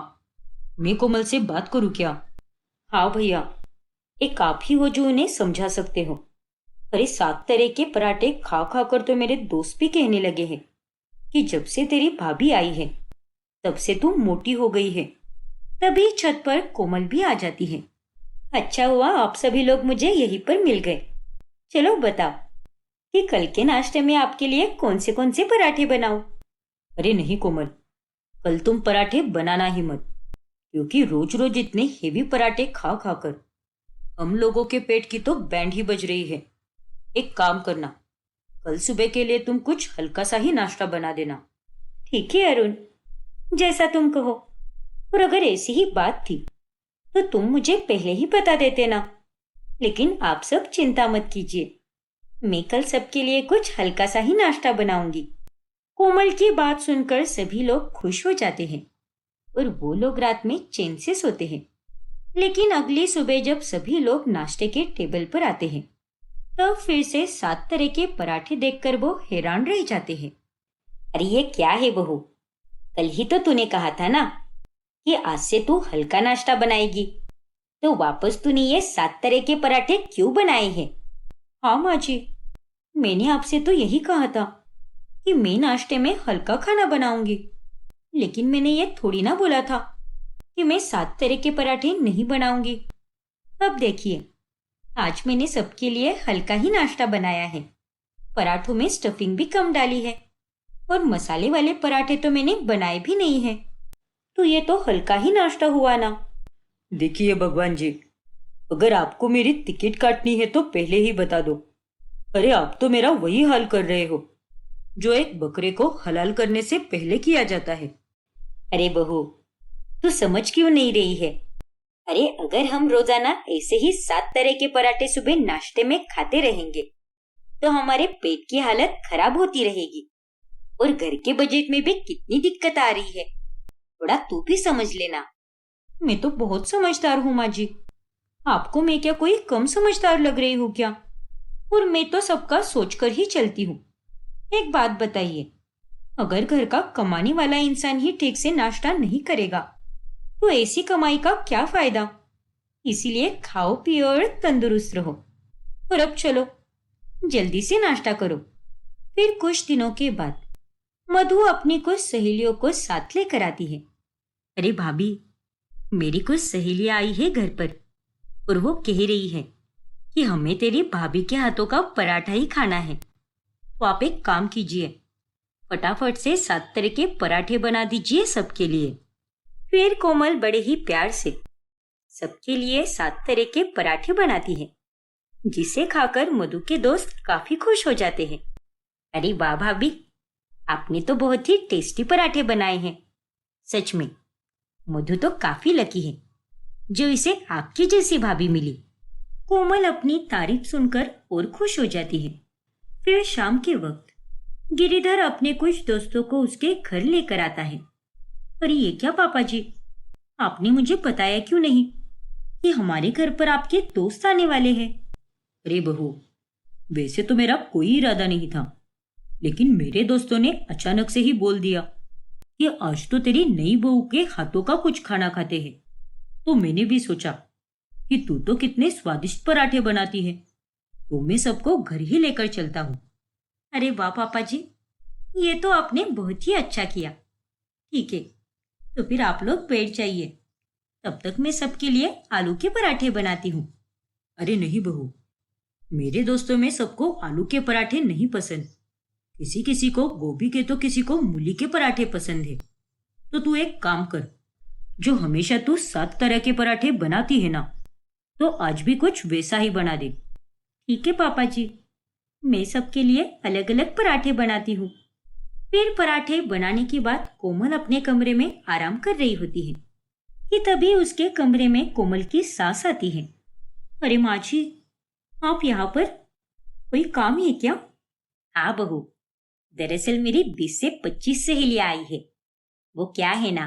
S1: मैं कोमल से बात करूँ क्या? हाँ भैया, एक आप ही हो जो उन्हें समझा सकते हो। अरे 7 तरह के पराठे खा खा कर तो मेरे दोस्त भी कहने लगे हैं कि जब से तेरी भाभी आई है तब से तू मोटी हो गई है। तभी छत पर कोमल भी आ जाती है। अच्छा हुआ आप सभी लोग मुझे यहीं पर मिल गए। चलो बताओ कि कल के नाश्ते में आपके लिए कौन से पराठे बनाऊं? अरे नहीं कोमल, कल तुम पराठे बनाना ही मत, क्योंकि रोज रोज इतने हेवी पराठे खा खाकर हम लोगों के पेट की तो बैंड ही बज रही है। एक काम करना, कल सुबह के लिए तुम कुछ हल्का सा ही नाश्ता बना देना। ठीक है अरुण, जैसा तुम कहो। और अगर ऐसी ही बात थी तो तुम मुझे पहले ही बता देते ना। लेकिन आप सब चिंता मत कीजिए, मैं कल सबके लिए कुछ हल्का सा ही नाश्ता बनाऊंगी। कोमल की बात सुनकर सभी लोग खुश हो जाते हैं और वो लोग रात में चैन से सोते हैं। लेकिन अगली सुबह जब सभी लोग नाश्ते के टेबल पर आते हैं तब फिर से 7 तरह के पराठे देखकर वो हैरान रह जाते हैं। अरे ये क्या है बहू, कल ही तो तूने कहा था ना कि आज से तू हल्का नाश्ता बनाएगी, तो वापस तूने ये 7 तरह के पराठे क्यों बनाए हैं? हाँ माँ जी, मैंने आपसे तो यही कहा था कि मैं नाश्ते में हल्का खाना बनाऊंगी, लेकिन मैंने ये थोड़ी ना बोला था कि मैं 7 तरह के पराठे नहीं बनाऊंगी। अब देखिए, आज मैंने सबके लिए हल्का ही नाश्ता बनाया है। पराठों में स्टफिंग भी कम डाली है और मसाले वाले पराठे तो मैंने बनाए भी नहीं है, तो ये तो हल्का ही नाश्ता हुआ ना। देखिए भगवान जी, अगर आपको मेरी टिकट काटनी है तो पहले ही बता दो। अरे आप तो मेरा वही हाल कर रहे हो जो एक बकरे को हलाल करने से पहले किया जाता है। अरे बहू, तू समझ क्यों नहीं रही है? अरे अगर हम रोजाना ऐसे ही 7 तरह के पराठे सुबह नाश्ते में खाते रहेंगे तो हमारे पेट की हालत खराब होती रहेगी और घर के बजट में भी कितनी दिक्कत आ रही है। थोड़ा तू भी समझ लेना। मैं तो बहुत समझदार हूँ माँ जी, आपको मैं क्या कोई कम समझदार लग रही हूँ क्या? और मैं तो सबका सोचकर ही चलती हूँ। एक बात बताइए, अगर घर का कमाने वाला इंसान ही ठीक से नाश्ता नहीं करेगा तो ऐसी कमाई का क्या फायदा? इसीलिए खाओ पियो और तंदुरुस्त रहो। और अब चलो जल्दी से नाश्ता करो। फिर कुछ दिनों के बाद मधु अपनी कुछ सहेलियों को साथ लेकर आती है। अरे भाभी, मेरी कुछ सहेलियां आई है घर पर और वो कह रही है कि हमें तेरी भाभी के हाथों का पराठा ही खाना है। तो आप एक काम कीजिए, फटाफट से 7 तरह के पराठे बना दीजिए सबके लिए। फिर कोमल बड़े ही प्यार से सबके लिए 7 तरह के पराठे बनाती है, जिसे खाकर मधु के दोस्त काफी खुश हो जाते हैं। अरे वाह भाभी, आपने तो बहुत ही टेस्टी पराठे बनाए हैं। सच में मधु तो काफी लकी है जो इसे आपकी जैसी भाभी मिली। कोमल अपनी तारीफ सुनकर और खुश हो जाती है। फिर शाम के वक्त गिरिधर अपने कुछ दोस्तों को उसके घर लेकर आता है। अरे ये क्या पापा जी, आपने मुझे बताया क्यों नहीं कि हमारे घर पर आपके दोस्त आने वाले हैं? अरे बहू, वैसे तो मेरा कोई इरादा नहीं था, लेकिन मेरे दोस्तों ने अचानक से ही बोल दिया कि आज तो तेरी नई बहू के हाथों का कुछ खाना खाते हैं। तो मैंने भी सोचा कि तू तो कितने स्वादिष्ट पराठे बनाती है, तो मैं सबको घर ही लेकर चलता हूँ। अरे वाह पापा जी, ये तो आपने बहुत ही अच्छा किया। ठीक है, तो फिर आप लोग बैठ जाइए, तब तक मैं सबके लिए आलू के पराठे बनाती हूँ। अरे नहीं बहू, मेरे दोस्तों में सबको आलू के पराठे नहीं पसंद। किसी किसी को गोभी के तो किसी को मूली के पराठे पसंद है। तो तू एक काम कर, जो हमेशा तू 7 तरह के पराठे बनाती है ना, तो आज भी कुछ वैसा ही बना दे। ठीक है पापा जी, मैं सबके लिए अलग अलग पराठे बनाती हूँ। फिर पराठे बनाने के बाद कोमल अपने कमरे में आराम कर रही होती है कि तभी उसके कमरे में कोमल की सास आती है। अरे माँ जी, आप यहाँ पर? कोई काम है क्या?
S2: हाँ बहू, दरअसल मेरी 20 से 25 सहेलियां आई है। वो क्या है ना,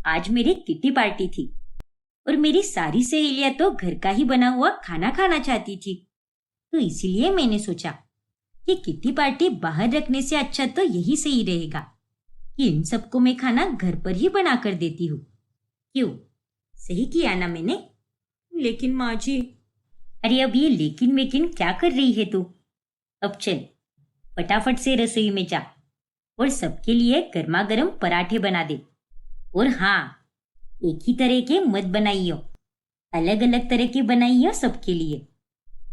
S2: आज मेरी किट्टी पार्टी थी और मेरी सारी सहेलियां तो घर का ही बना हुआ खाना खाना चाहती थी। तो इसीलिए मैंने सोचा कि किट्टी पार्टी बाहर रखने से अच्छा तो यही सही रहेगा कि इन सबको मैं खाना घर पर ही बना कर देती हूँ। क्यों, सही किया ना मैंने?
S1: लेकिन माँ जी।
S2: अरे अब ये लेकिन वेकिन क्या कर रही है तू? अब चल, फटाफट से रसोई में जा और सबके लिए गर्मा गर्म पराठे बना दे। और हाँ, एक ही तरह के मत बनाइयो, अलग अलग तरह के बनाइयो सबके लिए।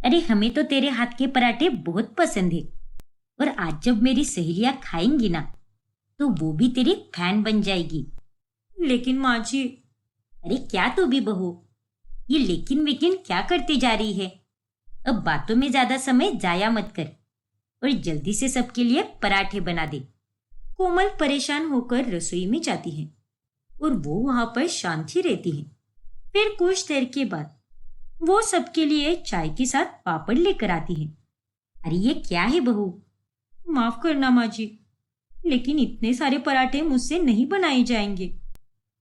S2: अरे हमें तो तेरे हाथ के पराठे बहुत पसंद है और आज जब मेरी सहेलियां खाएंगी ना तो वो भी तेरी फैन बन जाएगी।
S1: लेकिन माँ जी।
S2: अरे क्या तू भी बहू, ये लेकिन वेकिन क्या करते जा रही है? अब बातों में ज्यादा समय जाया मत कर और जल्दी से सबके लिए पराठे बना दे।
S1: कोमल परेशान होकर रसोई में जाती है और वो वहां पर शांति रहती है। फिर कुछ देर के बाद वो सबके लिए चाय के साथ पापड़ लेकर आती है।
S2: अरे ये क्या है बहू?
S1: माफ करना माँ जी, लेकिन इतने सारे पराठे मुझसे नहीं बनाए जाएंगे,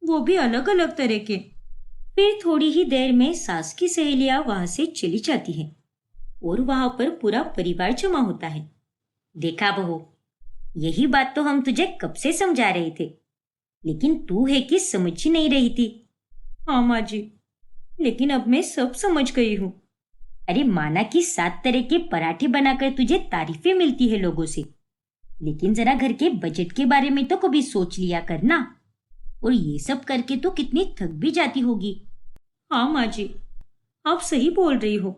S1: वो भी अलग अलग तरह के। फिर थोड़ी ही देर में सास की सहेलियां वहां से चली जाती है और वहां पर पूरा परिवार जमा होता है।
S2: देखा बहू, यही बात तो हम तुझे कब से समझा रहे थे, लेकिन तू है कि समझ ही नहीं रही थी।
S1: हाँ माँ जी, लेकिन अब मैं सब समझ गई हूँ।
S2: अरे माना कि 7 तरह के पराठे बनाकर तुझे तारीफें मिलती है लोगों से, लेकिन जरा घर के बजट के बारे में तो कभी सोच लिया करना। और ये सब करके तो कितनी थक भी जाती होगी।
S1: हाँ माँ जी, आप सही बोल रही हो।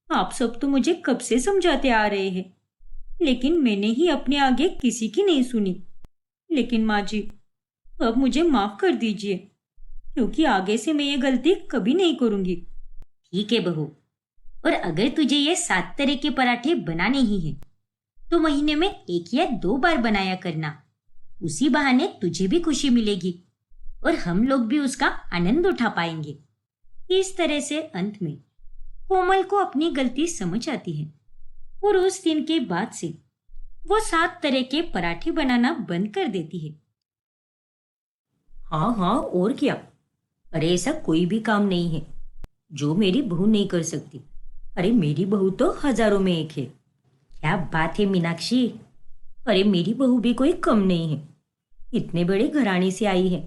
S1: आप सब तो मुझे कब से समझाते आ रहे हैं, लेकिन मैंने ही अपने आगे किसी की नहीं सुनी। लेकिन माँ जी, अब मुझे माफ कर दीजिए, क्योंकि आगे से मैं ये गलती कभी नहीं करूंगी।
S2: ठीक है बहू, और अगर तुझे ये 7 तरह के पराठे बनाने ही हैं, तो महीने में 1 या 2 बार बनाया करना। उसी बहाने तुझे भी खुशी मिलेगी और हम लोग भी उसका आनंद उठा पाएंगे।
S1: इस तरह से अंत में कोमल को अपनी गलती समझ आती है और उस दिन के बाद से वो 7 तरह के पराठे बनाना बंद कर देती है।
S2: हाँ हाँ, और क्या? अरे ऐसा कोई भी काम नहीं है जो मेरी बहू नहीं कर सकती। अरे मेरी बहू तो हजारों में एक है। क्या बात है मीनाक्षी, अरे मेरी बहू भी कोई कम नहीं है। इतने बड़े घराने से आई है,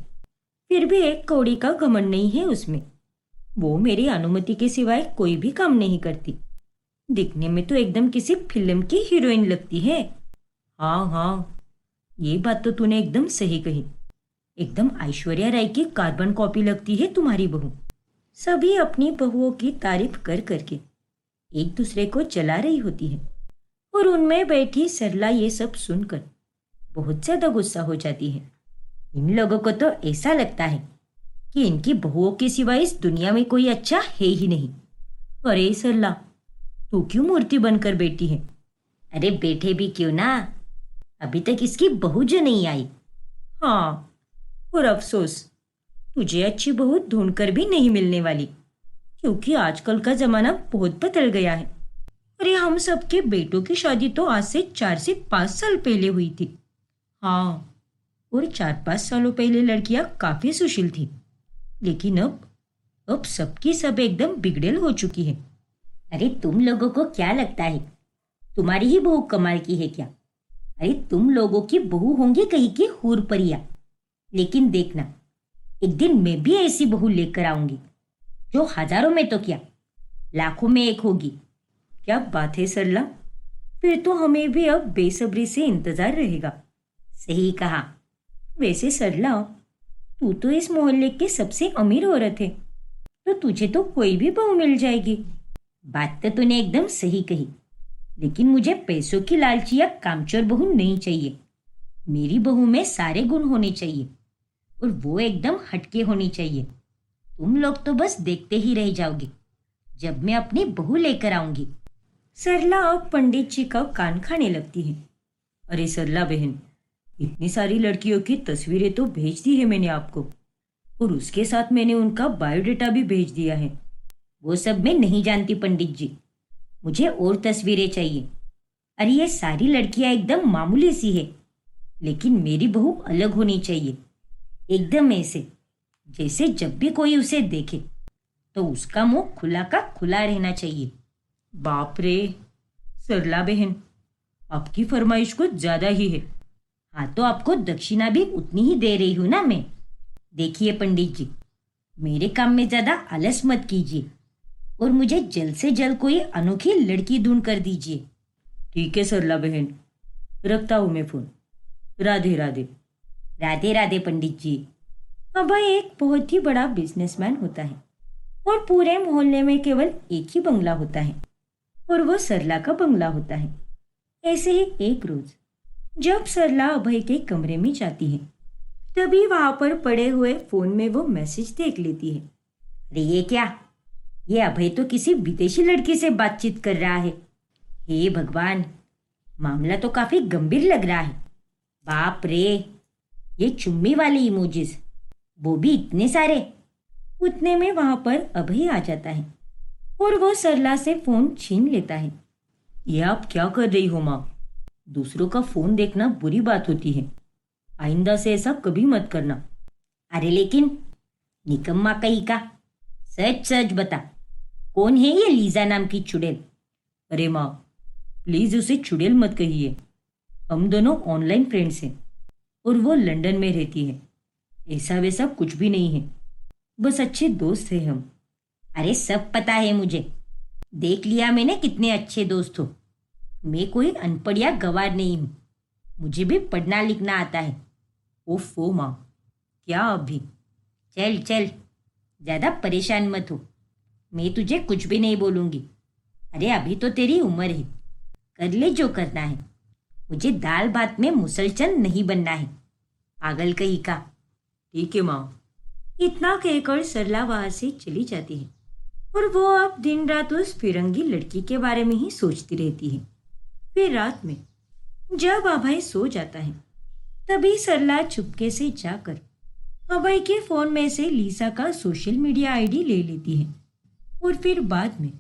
S2: फिर भी एक कौड़ी का घमंड नहीं है उसमें। वो मेरी अनुमति के सिवाय कोई भी काम नहीं करती। दिखने में तो एकदम किसी फिल्म की हीरोइन लगती है। हाँ हाँ, ये बात तो तूने एकदम सही कही। एकदम ऐश्वर्या राय की कार्बन कॉपी लगती है तुम्हारी बहू। सभी अपनी बहुओं की तारीफ कर करके एक दूसरे को जला रही होती है और उनमें बैठी सरला ये सब सुनकर बहुत ज्यादा गुस्सा हो जाती है। इन लोगों को तो ऐसा लगता है कि इनकी बहुओं के सिवाय इस दुनिया में कोई अच्छा है ही नहीं। अरे सरला, तू क्यों मूर्ति बनकर बैठी है? अरे बैठे भी क्यों ना, अभी तक इसकी बहू जो नहीं आई। हाँ, और अफसोस तुझे अच्छी बहू ढूंढकर भी नहीं मिलने वाली, क्योंकि आजकल का जमाना बहुत बदल गया है। अरे हम सबके बेटों की शादी तो आज से 4 से 5 साल पहले हुई थी। हाँ, और 4-5 सालों पहले लड़कियां काफी सुशील थी, लेकिन अब सबकी सब एकदम बिगड़ेल हो चुकी है। अरे तुम लोगों को क्या लगता है तुम्हारी ही बहू कमाल की है क्या? अरे तुम लोगों की बहू होंगी कहीं की हूर परिया, लेकिन देखना एक दिन मैं भी ऐसी बहू लेकर आऊंगी जो हजारों में तो क्या लाखों में एक होगी। क्या बात है सरला, फिर तो हमें भी अब बेसब्री से इंतजार रहेगा। सही कहा। वैसे सरला, तू तो इस मोहल्ले की सबसे अमीर औरत है, तो तुझे तो कोई भी बहू मिल जाएगी। बात तो तूने एकदम सही कही, लेकिन मुझे पैसों की लालची या कामचोर बहू नहीं चाहिए। मेरी बहू में सारे गुण होने चाहिए और वो एकदम हटके होनी चाहिए। तुम लोग तो बस देखते ही रह जाओगे जब मैं अपनी बहू लेकर आऊंगी। सरला अब पंडित जी का कान खाने लगती है। अरे सरला बहन, इतनी सारी लड़कियों की तस्वीरें तो भेज दी है मैंने आपको, और उसके साथ मैंने उनका बायोडेटा भी भेज दिया है। वो सब मैं नहीं जानती पंडित जी, मुझे और तस्वीरें चाहिए। अरे ये सारी लड़कियां एकदम मामूली सी है, लेकिन मेरी बहू अलग होनी चाहिए। एकदम ऐसे जैसे जब भी कोई उसे देखे तो उसका मुंह खुला का खुला रहना चाहिए। बाप रे सरला बहन, आपकी फरमाइश कुछ ज्यादा ही है। हाँ तो आपको दक्षिणा भी उतनी ही दे रही हूं ना मैं। देखिए पंडित जी, मेरे काम में ज्यादा आलस मत कीजिए और मुझे जल्द से जल्द कोई अनोखी लड़की ढूंढ कर दीजिए। ठीक है सरला बहन, रखता हूं मैं फोन। राधे राधे। राधे राधे पंडित जी। अभय एक बहुत ही बड़ा बिजनेसमैन होता है और पूरे मोहल्ले में केवल एक ही बंगला होता है और वो सरला का बंगला होता है। ऐसे ही एक रोज जब सरला अभय के कमरे में जाती है, तभी वहां पर पड़े हुए फोन में वो मैसेज देख लेती है। अरे ये क्या, ये अभय तो किसी विदेशी लड़की से बातचीत कर रहा है। हे भगवान, मामला तो काफी गंभीर लग रहा है। बाप रे, ये चुम्मी वाली इमोजीज, वो भी इतने सारे। उतने में वहां पर अभय आ जाता है और वो सरला से फोन छीन लेता है। ये आप क्या कर रही हो माँ? दूसरों का फोन देखना बुरी बात होती है, आइंदा से ऐसा कभी मत करना। अरे लेकिन निकम्मा कहीं का, सच सच बता, कौन है ये लीजा नाम की चुड़ैल? अरे माँ प्लीज उसे चुड़ैल मत कहिए। हम दोनों ऑनलाइन फ्रेंड्स हैं और वो लंदन में रहती है। ऐसा वैसा कुछ भी नहीं है, बस अच्छे दोस्त हैं हम। अरे सब पता है मुझे, देख लिया मैंने कितने अच्छे दोस्त हो। मैं कोई अनपढ़ या गंवार नहीं हूँ, मुझे भी पढ़ना लिखना आता है। ओफो माँ, क्या अभी? चल चल, ज्यादा परेशान मत हो, मैं तुझे कुछ भी नहीं बोलूंगी। अरे अभी तो तेरी उम्र है, कर ले जो करना है। मुझे दाल भात में मुसलचंद नहीं बनना है, पागल कहीं का। ठीक है माँ। इतना कहकर सरला वहां से चली जाती है और वो अब दिन रात उस फिरंगी लड़की के बारे में ही सोचती रहती है। फिर रात में जब अभय सो जाता है, तभी सरला चुपके से जाकर अभय के फोन में से लीसा का सोशल मीडिया आईडी ले लेती है और फिर बाद में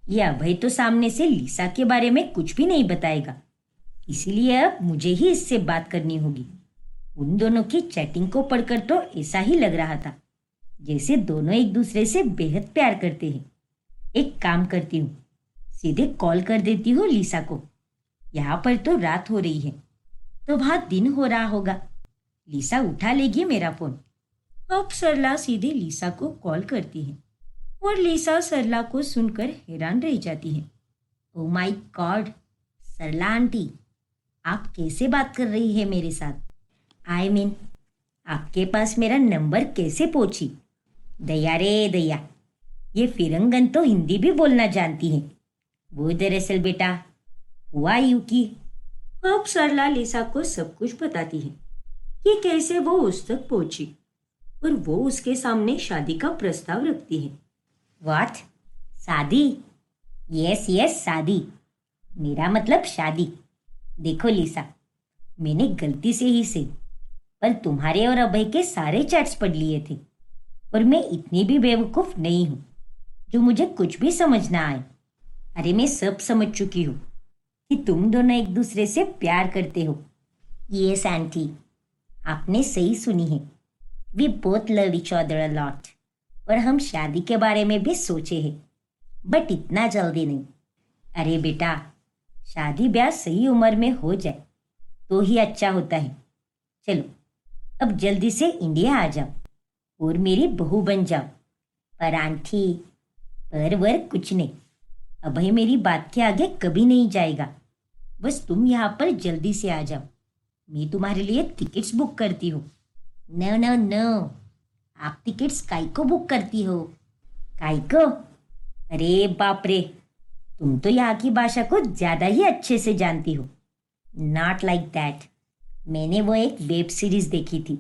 S2: यह अभय तो सामने से लीसा के बारे में कुछ भी नहीं बताएगा, इसीलिए अब मुझे ही इससे बात करनी होगी। उन दोनों की चैटिंग को पढ़कर तो ऐसा ही लग रहा था जैसे दोनों एक दूसरे से बेहद प्यार करते हैं। एक काम करती हूँ, सीधे कॉल कर देती हूँ लीसा को। यहाँ पर तो रात हो रही है, तो वहां दिन हो रहा होगा, लीसा उठा लेगी मेरा फोन। अब सरला सीधे लीसा को कॉल करती है और लीसा सरला को सुनकर हैरान रह जाती है। Oh my God, Sarla aunty, आप कैसे बात कर रही है मेरे साथ? आई मीन आपके पास मेरा नंबर कैसे पहुंची? दया रे दया, ये फिरंगन तो हिंदी भी बोलना जानती है। वो दरअसल बेटा हुआ यूं कि अब सरला लीसा को सब कुछ बताती है कि कैसे वो उस तक पहुंची और वो उसके सामने शादी का प्रस्ताव रखती है। व्हाट? शादी? यस यस शादी, मेरा मतलब शादी। देखो लीसा, मैंने गलती से ही से पर तुम्हारे और अभय के सारे चैट्स पढ़ लिए थे और मैं इतनी भी बेवकूफ नहीं हूं जो मुझे कुछ भी समझ ना आए। अरे मैं सब समझ चुकी हूँ कि तुम दोनों एक दूसरे से प्यार करते हो। यस आंटी, आपने सही सुनी है। We both love each other a lot और हम शादी के बारे में भी सोचे हैं, बट इतना जल्दी नहीं। अरे बेटा, शादी ब्याह सही उम्र में हो जाए तो ही अच्छा होता है। चलो अब जल्दी से इंडिया आ जाओ और मेरी बहू बन जाओ। पर आंटी, पर वर कुछ नहीं, अभय मेरी बात के आगे कभी नहीं जाएगा। बस तुम यहाँ पर जल्दी से आ जाओ, मैं तुम्हारे लिए टिकट्स बुक करती हूँ। नो नो नो, आप टिकट्स काय को बुक करती हो? काय को? अरे बाप रे, तुम तो यहाँ की भाषा को ज्यादा ही अच्छे से जानती हो। नॉट लाइक दैट, मैंने वो एक वेब सीरीज देखी थी,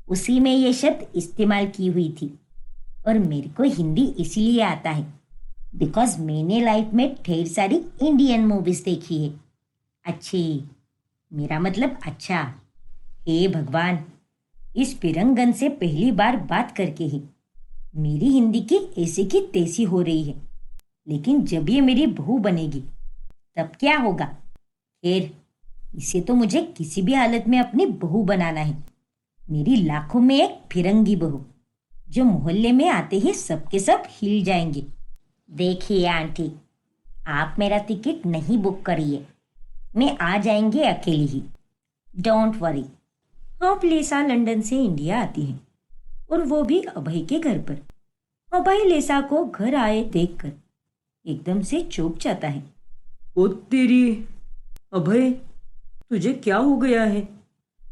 S2: उसी में ये शब्द इस्तेमाल की हुई थी और मेरे को हिंदी इसीलिए आता है बिकॉज मैंने लाइफ में ढेर सारी इंडियन मूवीज देखी है। अच्छी, मेरा मतलब अच्छा। हे भगवान, इस फिरंगन से पहली बार बात करके ही मेरी हिंदी की ऐसी की तैसी हो रही है। लेकिन जब ये मेरी बहू बनेगी तब क्या होगा? खैर, इसे तो मुझे किसी भी हालत में अपनी बहू बनाना है। मेरी लाखों में एक फिरंगी बहू, जो मोहल्ले में आते ही सबके सब हिल जाएंगे। देखिए आंटी, आप मेरा टिकट नहीं बुक करिए, मैं आ जाएंगे अकेली ही, डोंट वरी। अब लिसा लंदन से इंडिया आती है और वो भी अभय के घर पर। अभय लिसा को घर आए देखकर एकदम से चौंक जाता है।
S3: ओ तेरी, अभय, तुझे क्या हो गया है?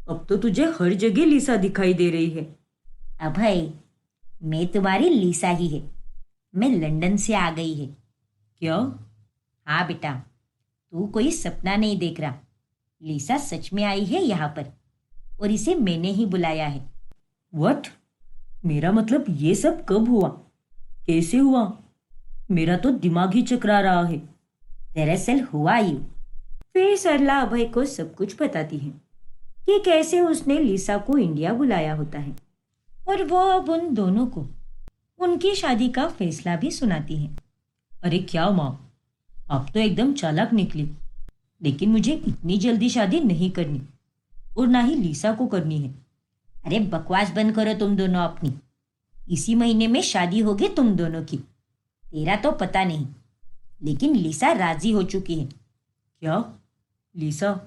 S3: अब तो तुझे हर जगह लिसा दिखाई दे रही है।
S2: अभय, मैं तुम्हारी लिसा ही है, मैं लंदन से आ गई है।
S3: क्या?
S2: हाँ बेटा, तू कोई सपना नहीं देख रहा। लिसा सच में आई है यहाँ पर और इसे मैंने ही बुलाया है।
S3: व्हाट? मेरा मतलब ये सब कब हुआ, कैसे हुआ? मेरा तो दिमाग ही चकरा रहा है।
S2: दरअसल हुआ यूं। फिर सरला अभय को सब कुछ बताती है कि कैसे उसने लिसा को इंडिया बुलाया होता है और वो अब उन दोनों को उनकी शादी का फैसला भी सुनाती है।
S3: अरे क्या माँ, आप तो एकदम चालाक निकली। लेकिन मुझे इतनी जल्दी शादी नहीं करनी और ना ही लिसा को करनी है।
S2: अरे बकवास बंद करो तुम दोनों अपनी। इसी महीने में शादी होगी तुम दोनों की। तेरा तो पता नहीं, लेकिन लिसा राजी हो चुकी है।
S3: क्या? लिसा,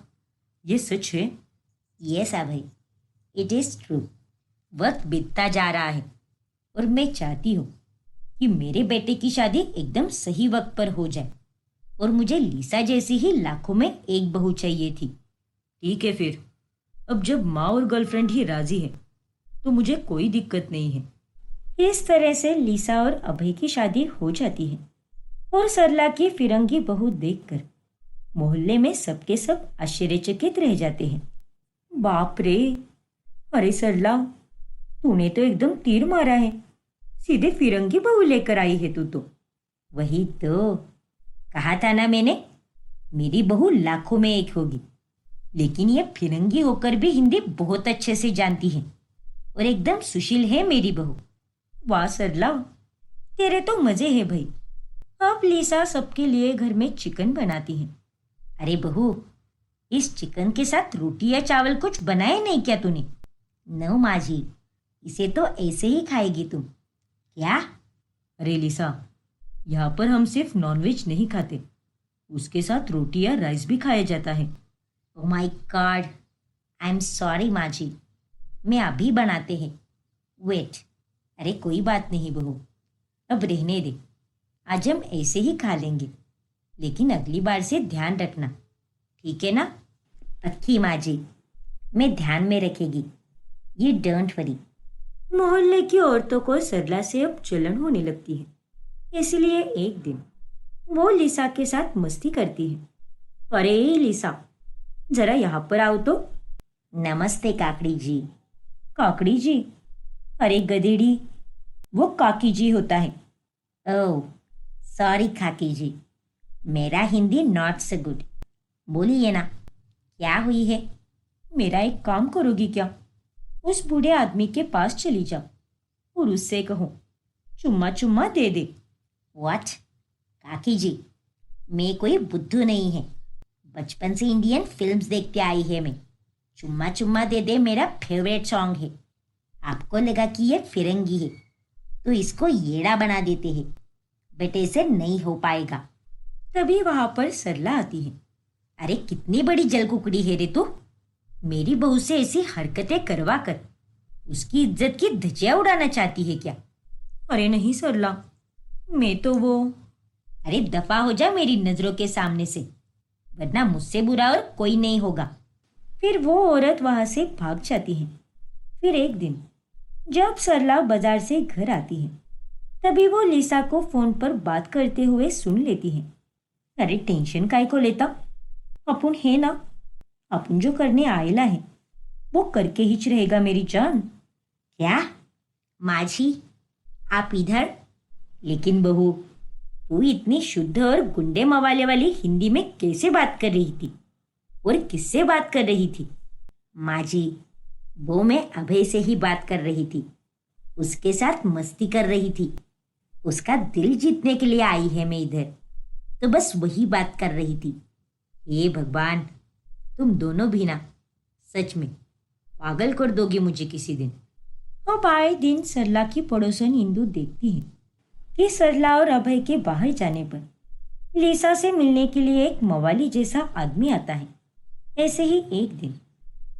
S3: ये सच है?
S2: Yes Abhay, it is true. वक्त बीतता जा रहा है और मैं चाहती हूँ कि मेरे बेटे की शादी एकदम सही वक्त पर हो जाए और मुझे लिसा जैसी ही लाखों में एक बहू चाहिए थी।
S3: ठीक है फिर, अब जब माँ और गर्लफ्रेंड ही राजी है तो मुझे कोई दिक्कत नहीं है।
S2: इस तरह से लिसा और अभय की शादी हो जाती है और सरला की फिरंगी बहू देखकर मोहल्ले में सबके सब आश्चर्यचकित रह जाते हैं।
S3: बाप रे, अरे सरला, तूने तो एकदम तीर मारा है। सीधे फिरंगी बहू लेकर आई है तू तो।
S2: वही तो कहा था ना मैंने, मेरी बहू लाखों में एक होगी। लेकिन ये फिरंगी होकर भी हिंदी बहुत अच्छे से जानती है और एकदम सुशील है मेरी बहू।
S3: वाह सरला,
S2: तेरे तो मजे है भाई। अब लिसा सबके लिए घर में चिकन बनाती है। अरे बहू, इस चिकन के साथ रोटी या चावल कुछ बनाए नहीं क्या तूने? नो माँ जी, इसे तो ऐसे ही खाएगी तुम। क्या?
S3: अरे लिसा, यहाँ पर हम सिर्फ नॉनवेज नहीं खाते, उसके साथ रोटी या राइस भी खाया जाता है।
S2: Oh my God, I am sorry माँ जी, मैं अभी बनाते हैं। वेट। अरे कोई बात नहीं बहू, अब रहने दे, आज हम ऐसे ही खा लेंगे। लेकिन अगली बार से ध्यान रखना, ठीक है ना? पक्की माँ जी, मैं ध्यान में रखेगी, ये डोंट वरी। मोहल्ले की औरतों को सरला से अब जलन होने लगती है, इसलिए एक दिन वो लिसा के साथ मस्ती करती है।
S3: अरे लिसा, जरा यहाँ पर आओ तो।
S2: नमस्ते काकड़ी जी।
S3: काकड़ी जी?
S2: अरे गधेड़ी,
S3: वो काकी जी होता है।
S2: ओह सॉरी काकी जी, मेरा हिंदी नॉट सो गुड। बोलिए ना, क्या हुई है?
S3: मेरा एक काम करोगी क्या? उस बूढ़े आदमी के पास चली जाओ और उससे कहो चुम्मा चुम्मा दे दे।
S2: व्हाट? काकी जी, मैं कोई बुद्धू नहीं है। बचपन से इंडियन फिल्म्स देखते आई है मैं। चुम्मा चुम्मा दे दे मेरा फेवरेट सॉन्ग है। आपको लगा कि ये फिरंगी है तो इसको येड़ा बना देते हैं। बेटे से नहीं हो पाएगा।
S3: तभी वहां पर सरला आती है।
S2: अरे कितनी बड़ी जलकुकड़ी है रे तू। मेरी बहू से ऐसी हरकतें करवा कर उसकी इज्जत की धज्जियां उड़ाना चाहती है क्या?
S3: अरे नहीं सरला, मैं तो वो।
S2: अरे दफा हो जा मेरी नजरों के सामने से, वरना मुझसे बुरा और कोई नहीं होगा।
S3: फिर वो औरत वहां से भाग जाती है। फिर एक दिन जब सरला बाजार से घर आती है, तभी वो लिसा को फोन पर बात करते हुए सुन लेती है।
S2: अरे टेंशन काय को लेता,
S3: अपन है ना, अपन जो करने आएला है वो करके ही रहेगा मेरी जान।
S2: क्या माझी, आप इधर? लेकिन बहू, तू इतनी शुद्ध और गुंडे मवाले वाली हिंदी में कैसे बात कर रही थी और किससे बात कर रही थी? माझी, वो मैं अभय से ही बात कर रही थी, उसके साथ मस्ती कर रही थी। उसका दिल जीतने के लिए आई है मैं इधर, तो बस वही बात कर रही थी। हे भगवान, तुम दोनों भी ना सच में पागल कर दोगे मुझे किसी दिन।
S3: अब आए दिन सरला की पड़ोसन इंदु देखती है कि सरला और अभय के बाहर जाने पर लिसा से मिलने के लिए एक मवाली जैसा आदमी आता है। ऐसे ही एक दिन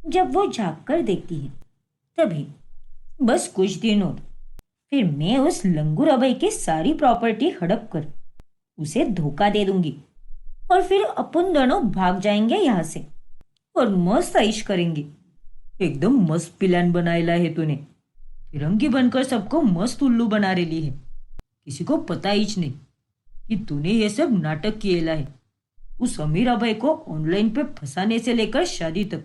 S3: जब वो झाँक कर देखती है, तभी बस कुछ दिन और फिर मैं उस लंगूर अभय की सारी प्रॉपर्टी हड़प कर उसे धोखा दे दूंगी और फिर अपन दोनों भाग जाएंगे यहाँ से और मस्त ऐश करेंगे। एकदम मस्त प्लान बनाएला है तूने। फिरंगी बनकर सबको मस्त उल्लू बना रेली है। किसी को पता ही नहीं कि तूने ये सब नाटक किएला है। उस अमीर अभय को ऑनलाइन पे फंसाने से लेकर शादी तक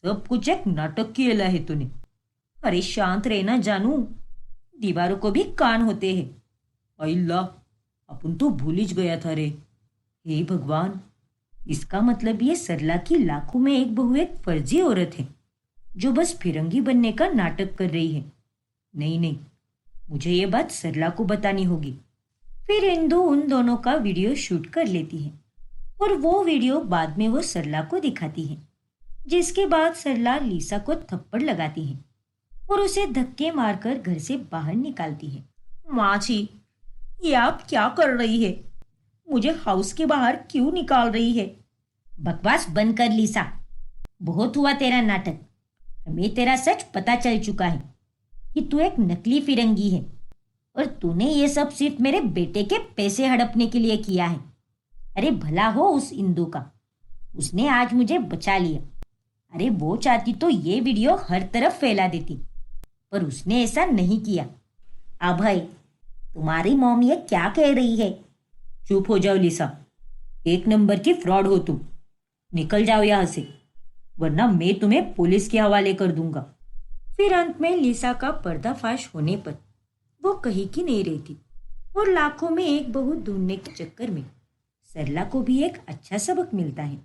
S3: सब कुछ एक नाटक किएला है तूने। अरे शांत रहना जानू, दीवारों को भी कान होते हैं। अल्लाह, अपन तो भूल ही गया था रे। हे भगवान, इसका मतलब ये सरला की लाखों में एक बहू एक फर्जी औरत है जो बस फिरंगी बनने का नाटक कर रही है। नहीं नहीं, मुझे ये बात सरला को बतानी होगी। फिर इंदु उन दोनों का वीडियो शूट कर लेती है और वो वीडियो बाद में वो सरला को दिखाती है, जिसके बाद सरला लिसा को थप्पड़ लगाती है और उसे धक्के मारकर घर से बाहर निकालती है। माँ जी, ये आप क्या कर रही है? मुझे हाउस के बाहर क्यों निकाल रही है?
S2: बकवास बंद कर लिसा, बहुत हुआ तेरा नाटक। हमें तेरा सच पता चल चुका है कि तू एक नकली फिरंगी है और तूने ये सब सिर्फ मेरे बेटे के पैसे हड़पने के लिए किया है। अरे भला हो उस इंदु का, उसने आज मुझे बचा लिया। अरे वो चाहती तो ये वीडियो हर तरफ फैला देती, पर उसने ऐसा नहीं किया। अभय, तुम्हारी मॉम ये क्या कह रही है?
S3: चुप हो जाओ लिसा, एक नंबर की फ्रॉड हो तुम। निकल जाओ यहाँ से, वरना मैं तुम्हें पुलिस के हवाले कर दूंगा। फिर अंत में लिसा का पर्दाफाश होने पर वो कहीं की नहीं रहती और लाखों में एक बहू ढूंढने के चक्कर में सरला को भी एक अच्छा सबक मिलता है।